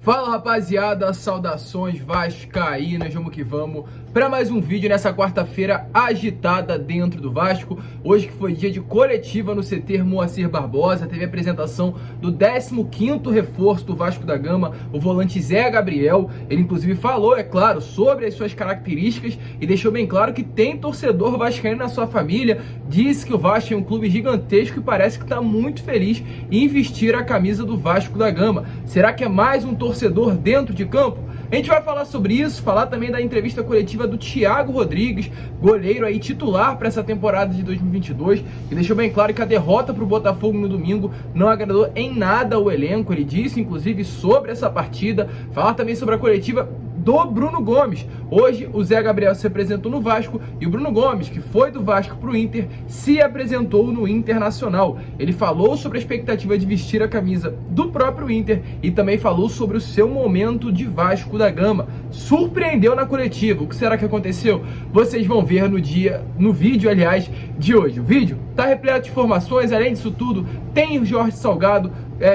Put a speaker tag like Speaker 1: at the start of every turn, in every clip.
Speaker 1: Fala rapaziada, saudações vascaínas, vamos que vamos para mais um vídeo nessa quarta-feira agitada dentro do Vasco. Hoje que foi dia de coletiva no CT Moacir Barbosa, teve a apresentação do 15º reforço do Vasco da Gama, o volante Zé Gabriel. Ele inclusive falou, é claro, sobre as suas características e deixou bem claro que tem torcedor vascaíno na sua família. Disse que o Vasco é um clube gigantesco e parece que está muito feliz em vestir a camisa do Vasco da Gama. Será que é mais um torcedor dentro de campo? A gente vai falar sobre isso, falar também da entrevista coletiva do Thiago Rodrigues, goleiro aí titular para essa temporada de 2022, que deixou bem claro que a derrota para o Botafogo no domingo não agradou em nada ao elenco. Ele disse inclusive sobre essa partida, falar também sobre a coletiva do Bruno Gomes. Hoje o Zé Gabriel se apresentou no Vasco e o Bruno Gomes, que foi do Vasco para o Inter, se apresentou no Internacional. Ele falou sobre a expectativa de vestir a camisa do próprio Inter e também falou sobre o seu momento de Vasco da Gama. Surpreendeu na coletiva. O que será que aconteceu? Vocês vão ver no vídeo, aliás, de hoje. O vídeo tá repleto de informações. Além disso tudo, tem o Jorge Salgado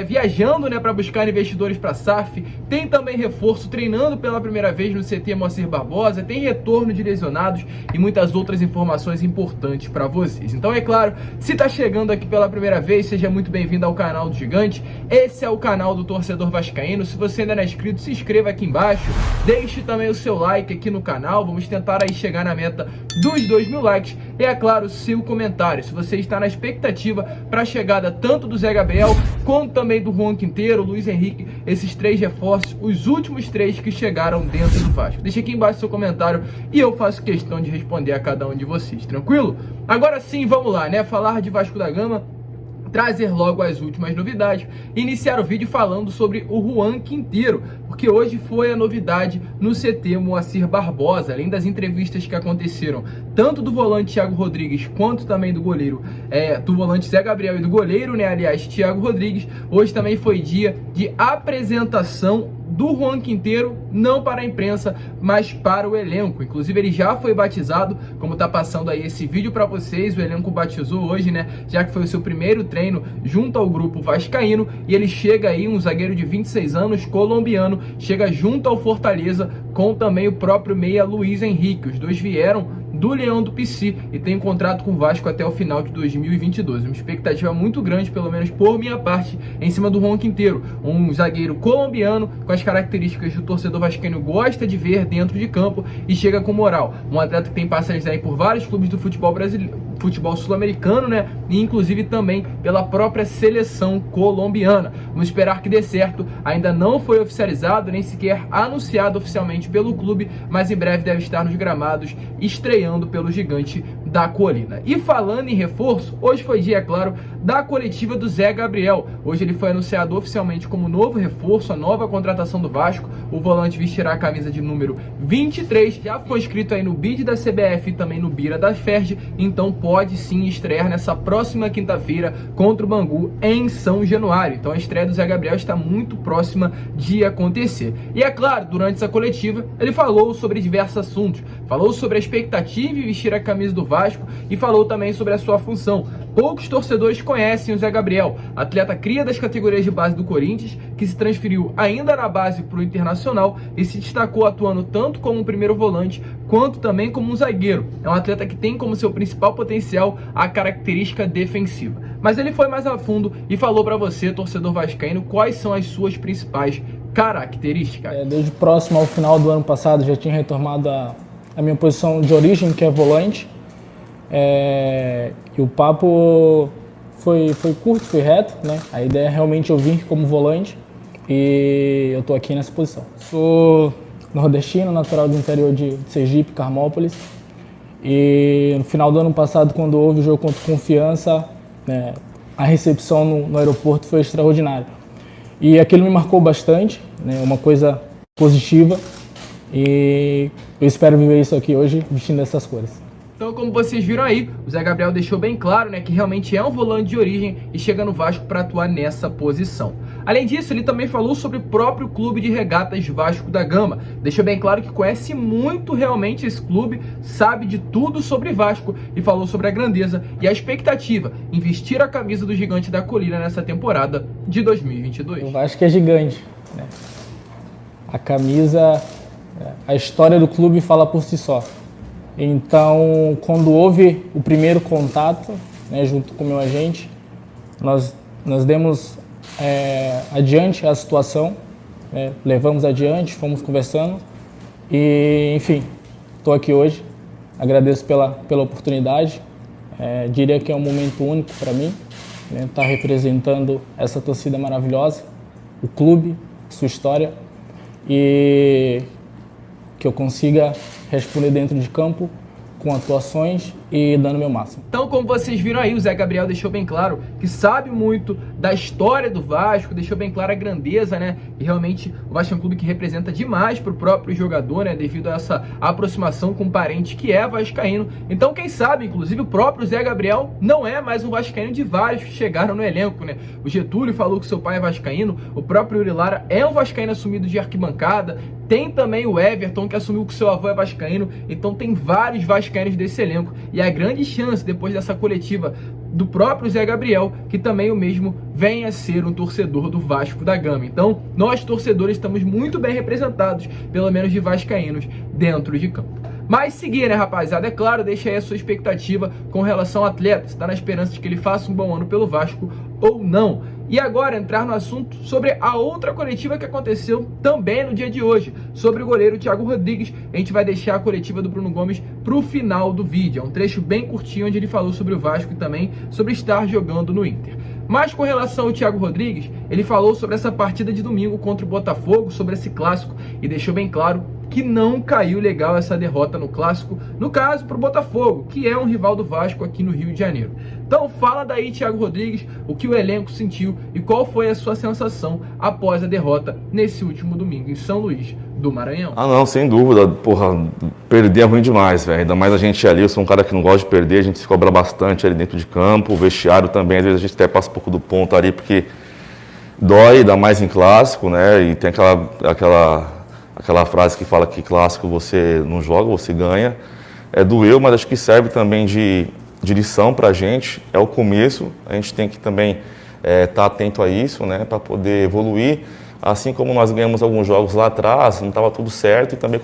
Speaker 1: viajando, para buscar investidores para a SAF, tem também reforço treinando pela primeira vez no CT Moacir Barbosa, tem retorno de lesionados e muitas outras informações importantes para vocês. Então é claro, se tá chegando aqui pela primeira vez, seja muito bem-vindo ao canal do Gigante. Esse é o canal do torcedor vascaíno. Se você ainda não é inscrito, se inscreva aqui embaixo, deixe também o seu like aqui no canal. Vamos tentar aí chegar na meta dos 2.000 likes e é claro, seu comentário, se você está na expectativa para a chegada tanto do Zé Gabriel quanto também do Juan Quinteiro, Luiz Henrique, esses 3 reforços, os últimos 3 que chegaram dentro do Vasco. Deixa aqui embaixo seu comentário e eu faço questão de responder a cada um de vocês, tranquilo? Agora sim, vamos lá, falar de Vasco da Gama, trazer logo as últimas novidades, iniciar o vídeo falando sobre o Juan Quinteiro, porque hoje foi a novidade no CT Moacir Barbosa, além das entrevistas que aconteceram, tanto do volante Thiago Rodrigues, quanto também do goleiro, do volante Zé Gabriel e do goleiro, aliás, Thiago Rodrigues. Hoje também foi dia de apresentação do Juan Quinteiro, não para a imprensa, mas para o elenco. Inclusive ele já foi batizado, como tá passando aí esse vídeo para vocês, o elenco batizou hoje, já que foi o seu primeiro treino junto ao grupo vascaíno, e ele chega aí, um zagueiro de 26 anos, colombiano, chega junto ao Fortaleza, com também o próprio meia Luiz Henrique. Os dois vieram do Leão do Pici e tem um contrato com o Vasco até o final de 2022. Uma expectativa muito grande, pelo menos por minha parte, em cima do Juan Quinteiro, um zagueiro colombiano com as características que o torcedor vascaíno gosta de ver dentro de campo e chega com moral. Um atleta que tem passagens aí por vários clubes do futebol brasileiro, futebol sul-americano, e inclusive também pela própria seleção colombiana. Vamos esperar que dê certo. Ainda não foi oficializado, nem sequer anunciado oficialmente pelo clube, mas em breve deve estar nos gramados, estreando pelo Gigante da Colina. E falando em reforço, hoje foi dia, é claro, da coletiva do Zé Gabriel. Hoje ele foi anunciado oficialmente como novo reforço, a nova contratação do Vasco. O volante vestirá a camisa de número 23, já foi inscrito aí no BID da CBF e também no Bira da Ferj, então pode sim estrear nessa próxima quinta-feira contra o Bangu em São Januário. Então a estreia do Zé Gabriel está muito próxima de acontecer. E é claro, durante essa coletiva ele falou sobre diversos assuntos, falou sobre a expectativa em vestir a camisa do Vasco e falou também sobre a sua função. Poucos torcedores conhecem o Zé Gabriel, atleta cria das categorias de base do Corinthians, que se transferiu ainda na base para o Internacional e se destacou atuando tanto como um primeiro volante, quanto também como um zagueiro. É um atleta que tem como seu principal potencial a característica defensiva. Mas ele foi mais a fundo e falou para você, torcedor vascaíno, quais são as suas principais características.
Speaker 2: Desde próximo ao final do ano passado já tinha retomado a minha posição de origem, que é volante. E o papo foi curto, foi reto, A ideia é realmente eu vir como volante e eu tô aqui nessa posição. Sou nordestino, natural do interior de Sergipe, Carmópolis. E no final do ano passado, quando houve o jogo contra o Confiança, a recepção no aeroporto foi extraordinária. E aquilo me marcou bastante, uma coisa positiva. E eu espero viver isso aqui hoje, vestindo essas cores.
Speaker 1: Então, como vocês viram aí, o Zé Gabriel deixou bem claro, que realmente é um volante de origem e chega no Vasco para atuar nessa posição. Além disso, ele também falou sobre o próprio clube de regatas Vasco da Gama. Deixou bem claro que conhece muito realmente esse clube, sabe de tudo sobre Vasco e falou sobre a grandeza e a expectativa em vestir a camisa do Gigante da Colina nessa temporada de 2022.
Speaker 2: O Vasco é gigante, a camisa, a história do clube fala por si só. Então, quando houve o primeiro contato, né, junto com o meu agente, nós demos adiante a situação, né, levamos adiante, fomos conversando e, enfim, estou aqui hoje. Agradeço pela oportunidade. Diria que é um momento único para mim, né, estar representando essa torcida maravilhosa, o clube, sua história, e que eu consiga responder dentro de campo com atuações e dando meu máximo.
Speaker 1: Então, como vocês viram aí, o Zé Gabriel deixou bem claro que sabe muito da história do Vasco, deixou bem claro a grandeza, né? E realmente o Vasco é um clube que representa demais para o próprio jogador, né? Devido a essa aproximação com um parente que é vascaíno. Então, quem sabe, inclusive, o próprio Zé Gabriel não é mais um vascaíno de vários que chegaram no elenco, né? O Getúlio falou que seu pai é vascaíno, o próprio Yuri Lara é um vascaíno assumido de arquibancada, tem também o Everton, que assumiu que seu avô é vascaíno, então tem vários vascaínos desse elenco. E a grande chance, depois dessa coletiva do próprio Zé Gabriel, que também o mesmo venha a ser um torcedor do Vasco da Gama. Então, nós torcedores estamos muito bem representados, pelo menos de vascaínos, dentro de campo. Mas seguir, né, rapaziada? É claro, deixa aí a sua expectativa com relação ao atleta. Você está na esperança de que ele faça um bom ano pelo Vasco ou não. E agora entrar no assunto sobre a outra coletiva que aconteceu também no dia de hoje, sobre o goleiro Thiago Rodrigues. A gente vai deixar a coletiva do Bruno Gomes para o final do vídeo. É um trecho bem curtinho onde ele falou sobre o Vasco e também sobre estar jogando no Inter. Mas com relação ao Thiago Rodrigues, ele falou sobre essa partida de domingo contra o Botafogo, sobre esse clássico, e deixou bem claro que não caiu legal essa derrota no clássico, no caso para o Botafogo, que é um rival do Vasco aqui no Rio de Janeiro. Então fala daí, Thiago Rodrigues, o que o elenco sentiu e qual foi a sua sensação após a derrota nesse último domingo em São Luís do Maranhão.
Speaker 3: Ah não, sem dúvida, porra, perder é ruim demais, velho, ainda mais a gente ali, eu sou um cara que não gosta de perder, a gente se cobra bastante ali dentro de campo, o vestiário também, às vezes a gente até passa um pouco do ponto ali, porque dói, ainda mais em clássico, né, e tem aquela frase que fala que clássico você não joga, você ganha. Doeu, mas acho que serve também de lição para a gente. É o começo, a gente tem que também estar atento a isso, né, para poder evoluir. Assim como nós ganhamos alguns jogos lá atrás, não estava tudo certo, e também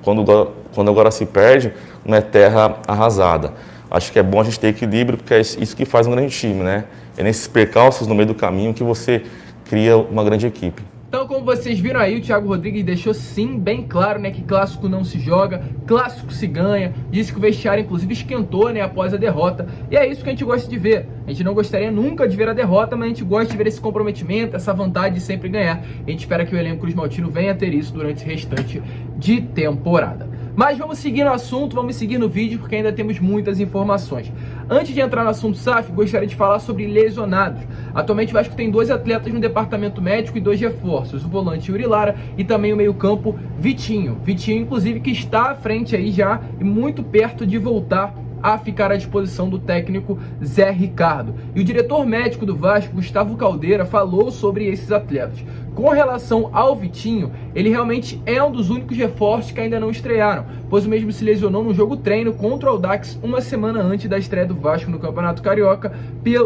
Speaker 3: quando agora se perde, não é terra arrasada. Acho que é bom a gente ter equilíbrio, porque é isso que faz um grande time, né? É nesses percalços no meio do caminho que você cria uma grande equipe.
Speaker 1: Então, como vocês viram aí, o Thiago Rodrigues deixou sim bem claro, né, que clássico não se joga, clássico se ganha. Disse que o vestiário, inclusive, esquentou, né, após a derrota. E é isso que a gente gosta de ver. A gente não gostaria nunca de ver a derrota, mas a gente gosta de ver esse comprometimento, essa vontade de sempre ganhar. A gente espera que o elenco Cruz Maltino venha a ter isso durante o restante de temporada. Mas vamos seguir no assunto, vamos seguir no vídeo, porque ainda temos muitas informações. Antes de entrar no assunto SAF, gostaria de falar sobre lesionados. Atualmente o Vasco tem 2 atletas no departamento médico e 2 reforços, o volante Yuri Lara e também o meio-campo Vitinho. Vitinho, inclusive, que está à frente aí já e muito perto de voltar a ficar à disposição do técnico Zé Ricardo. E o diretor médico do Vasco, Gustavo Caldeira, falou sobre esses atletas. Com relação ao Vitinho, ele realmente é um dos únicos reforços que ainda não estrearam, pois o mesmo se lesionou no jogo treino contra o Audax uma semana antes da estreia do Vasco no Campeonato Carioca,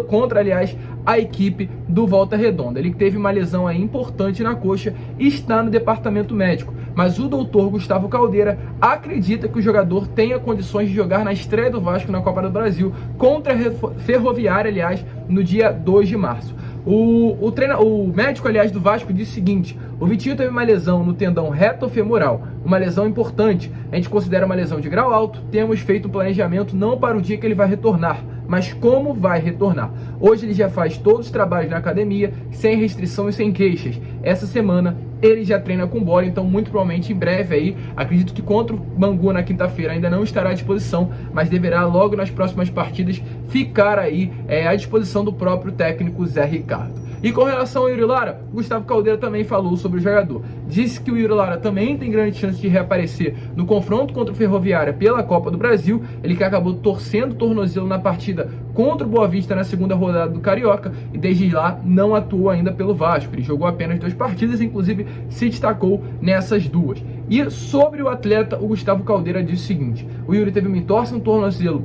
Speaker 1: contra, aliás, a equipe do Volta Redonda. Ele teve uma lesão aí importante na coxa e está no departamento médico, mas o doutor Gustavo Caldeira acredita que o jogador tenha condições de jogar na estreia do Vasco na Copa do Brasil contra a Ferroviária, aliás, no dia 2 de março. O médico, aliás, do Vasco disse o seguinte: o Vitinho teve uma lesão no tendão reto-femoral, uma lesão importante. A gente considera uma lesão de grau alto. Temos feito um planejamento não para o dia que ele vai retornar, mas como vai retornar. Hoje ele já faz todos os trabalhos na academia, sem restrição e sem queixas. Essa semana ele já treina com bola, então muito provavelmente em breve aí, acredito que contra o Bangu na quinta-feira ainda não estará à disposição, mas deverá logo nas próximas partidas ficar aí à disposição do próprio técnico Zé Ricardo. E com relação ao Yuri Lara, Gustavo Caldeira também falou sobre o jogador. Disse que o Yuri Lara também tem grande chance de reaparecer no confronto contra o Ferroviária pela Copa do Brasil. Ele que acabou torcendo o tornozelo na partida contra o Boa Vista na segunda rodada do Carioca e desde lá não atuou ainda pelo Vasco. Ele jogou apenas 2 partidas, inclusive se destacou nessas 2. E sobre o atleta, o Gustavo Caldeira disse o seguinte: o Yuri teve uma entorse no tornozelo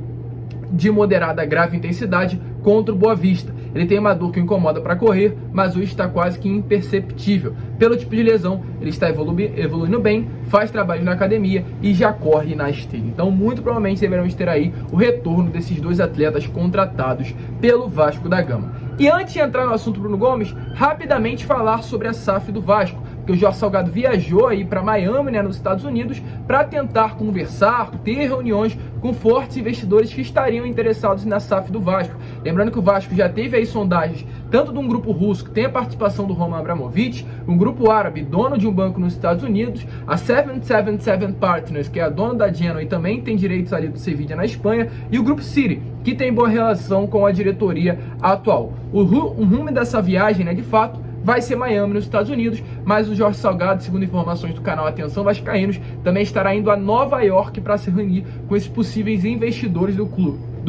Speaker 1: de moderada a grave intensidade contra o Boa Vista. Ele tem uma dor que o incomoda para correr, mas hoje está quase que imperceptível. Pelo tipo de lesão, ele está evoluindo bem, faz trabalho na academia e já corre na esteira. Então, muito provavelmente deveremos ter aí o retorno desses dois atletas contratados pelo Vasco da Gama. E antes de entrar no assunto Bruno Gomes, rapidamente falar sobre a SAF do Vasco, porque o Jorge Salgado viajou aí para Miami, né, nos Estados Unidos, para tentar conversar, ter reuniões com fortes investidores que estariam interessados na SAF do Vasco. Lembrando que o Vasco já teve aí sondagens, tanto de um grupo russo, que tem a participação do Roman Abramovich, um grupo árabe, dono de um banco nos Estados Unidos, a 777 Partners, que é a dona da Genoa e também tem direitos ali do Sevilla na Espanha, e o grupo City, que tem boa relação com a diretoria atual. O rumo dessa viagem, né, de fato, vai ser Miami, nos Estados Unidos, mas o Jorge Salgado, segundo informações do canal Atenção Vascaínos, também estará indo a Nova York para se reunir com esses possíveis investidores do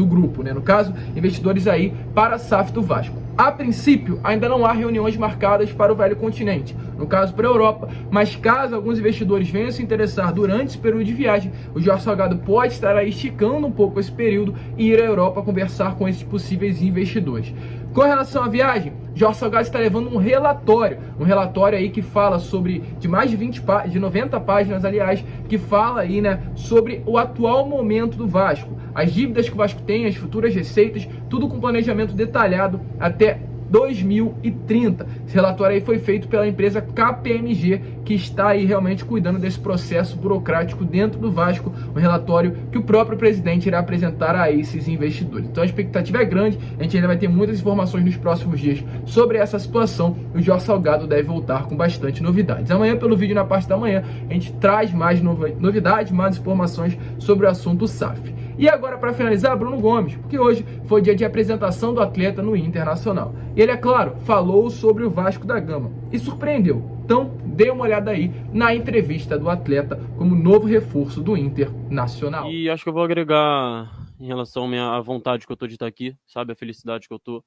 Speaker 1: grupo, né? No caso, investidores aí para a SAF do Vasco. A princípio, ainda não há reuniões marcadas para o velho continente, no caso para a Europa, mas caso alguns investidores venham se interessar durante esse período de viagem, o Jorge Salgado pode estar aí esticando um pouco esse período e ir à Europa conversar com esses possíveis investidores. Com relação à viagem, Jorge Salgado está levando um relatório aí que fala sobre, de mais de 90 páginas, aliás, que fala aí, né, sobre o atual momento do Vasco, as dívidas que o Vasco tem, as futuras receitas, tudo com planejamento detalhado até 2030. Esse relatório aí foi feito pela empresa KPMG, que está aí realmente cuidando desse processo burocrático dentro do Vasco, um relatório que o próprio presidente irá apresentar a esses investidores. Então a expectativa é grande, a gente ainda vai ter muitas informações nos próximos dias sobre essa situação, e o Jorge Salgado deve voltar com bastante novidades. Amanhã, pelo vídeo na parte da manhã, a gente traz mais novidades, mais informações sobre o assunto SAF. E agora, para finalizar, Bruno Gomes, porque hoje foi dia de apresentação do atleta no Internacional. E ele, é claro, falou sobre o Vasco da Gama e surpreendeu. Então, dê uma olhada aí na entrevista do atleta como novo reforço do Internacional.
Speaker 4: E acho que eu vou agregar em relação à vontade que eu tô de estar aqui, sabe? A felicidade que eu tô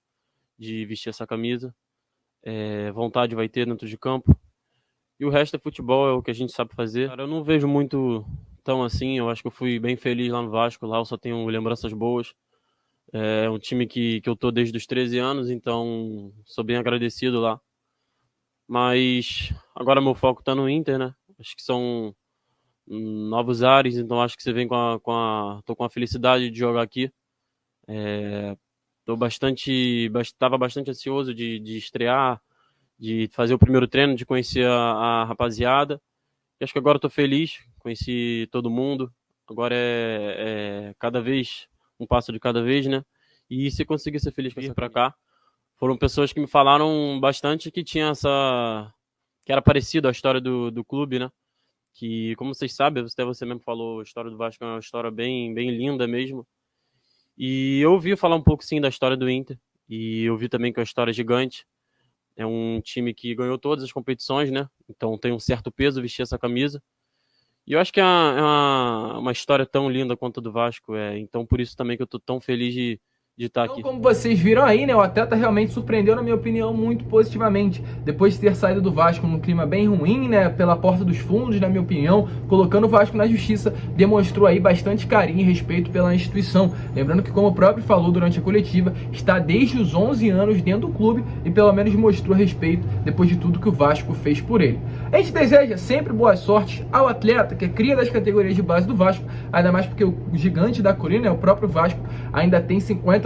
Speaker 4: de vestir essa camisa. Vontade vai ter dentro de campo. E o resto é futebol, é o que a gente sabe fazer. Cara, eu não vejo muito tão assim, eu acho que eu fui bem feliz lá no Vasco, lá eu só tenho lembranças boas. É um time que eu tô desde os 13 anos, então sou bem agradecido lá. Mas agora meu foco tá no Inter, né? Acho que são novos ares, então acho que você vem tô com a felicidade de jogar aqui. Tava bastante ansioso de estrear, de fazer o primeiro treino, de conhecer a rapaziada. E acho que agora eu tô feliz, conheci todo mundo. Agora é cada vez, um passo de cada vez, né? E se conseguir ser feliz vir pra cá, foram pessoas que me falaram bastante que tinha que era parecido a história do clube, né? Que, como vocês sabem, até você mesmo falou, a história do Vasco é uma história bem, bem linda mesmo. E eu ouvi falar um pouco, sim, da história do Inter. E eu vi também que é uma história gigante. É um time que ganhou todas as competições, né? Então tem um certo peso vestir essa camisa. E eu acho que é uma história tão linda quanto a do Vasco. Então por isso também que eu tô tão feliz de estar aqui.
Speaker 1: Então, como vocês viram aí, né, o atleta realmente surpreendeu, na minha opinião, muito positivamente. Depois de ter saído do Vasco num clima bem ruim, né, pela porta dos fundos, na minha opinião, colocando o Vasco na justiça, demonstrou aí bastante carinho e respeito pela instituição. Lembrando que, como o próprio falou durante a coletiva, está desde os 11 anos dentro do clube e pelo menos mostrou respeito depois de tudo que o Vasco fez por ele. A gente deseja sempre boa sorte ao atleta, que é cria das categorias de base do Vasco, ainda mais porque o gigante da colina, o próprio Vasco, ainda tem 50%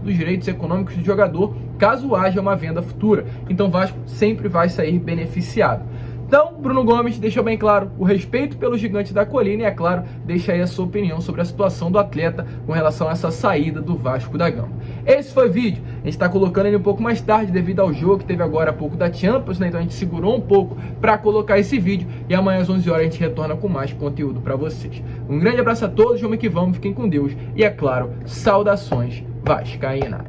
Speaker 1: dos direitos econômicos do jogador, caso haja uma venda futura. Então o Vasco sempre vai sair beneficiado. Então, Bruno Gomes deixou bem claro o respeito pelo gigante da colina e, é claro, deixa aí a sua opinião sobre a situação do atleta com relação a essa saída do Vasco da Gama. Esse foi o vídeo. A gente está colocando ele um pouco mais tarde devido ao jogo que teve agora há pouco da Champions, né? Então a gente segurou um pouco para colocar esse vídeo e amanhã às 11 horas a gente retorna com mais conteúdo para vocês. Um grande abraço a todos, vamos que vamos, fiquem com Deus e, é claro, saudações vascaínas.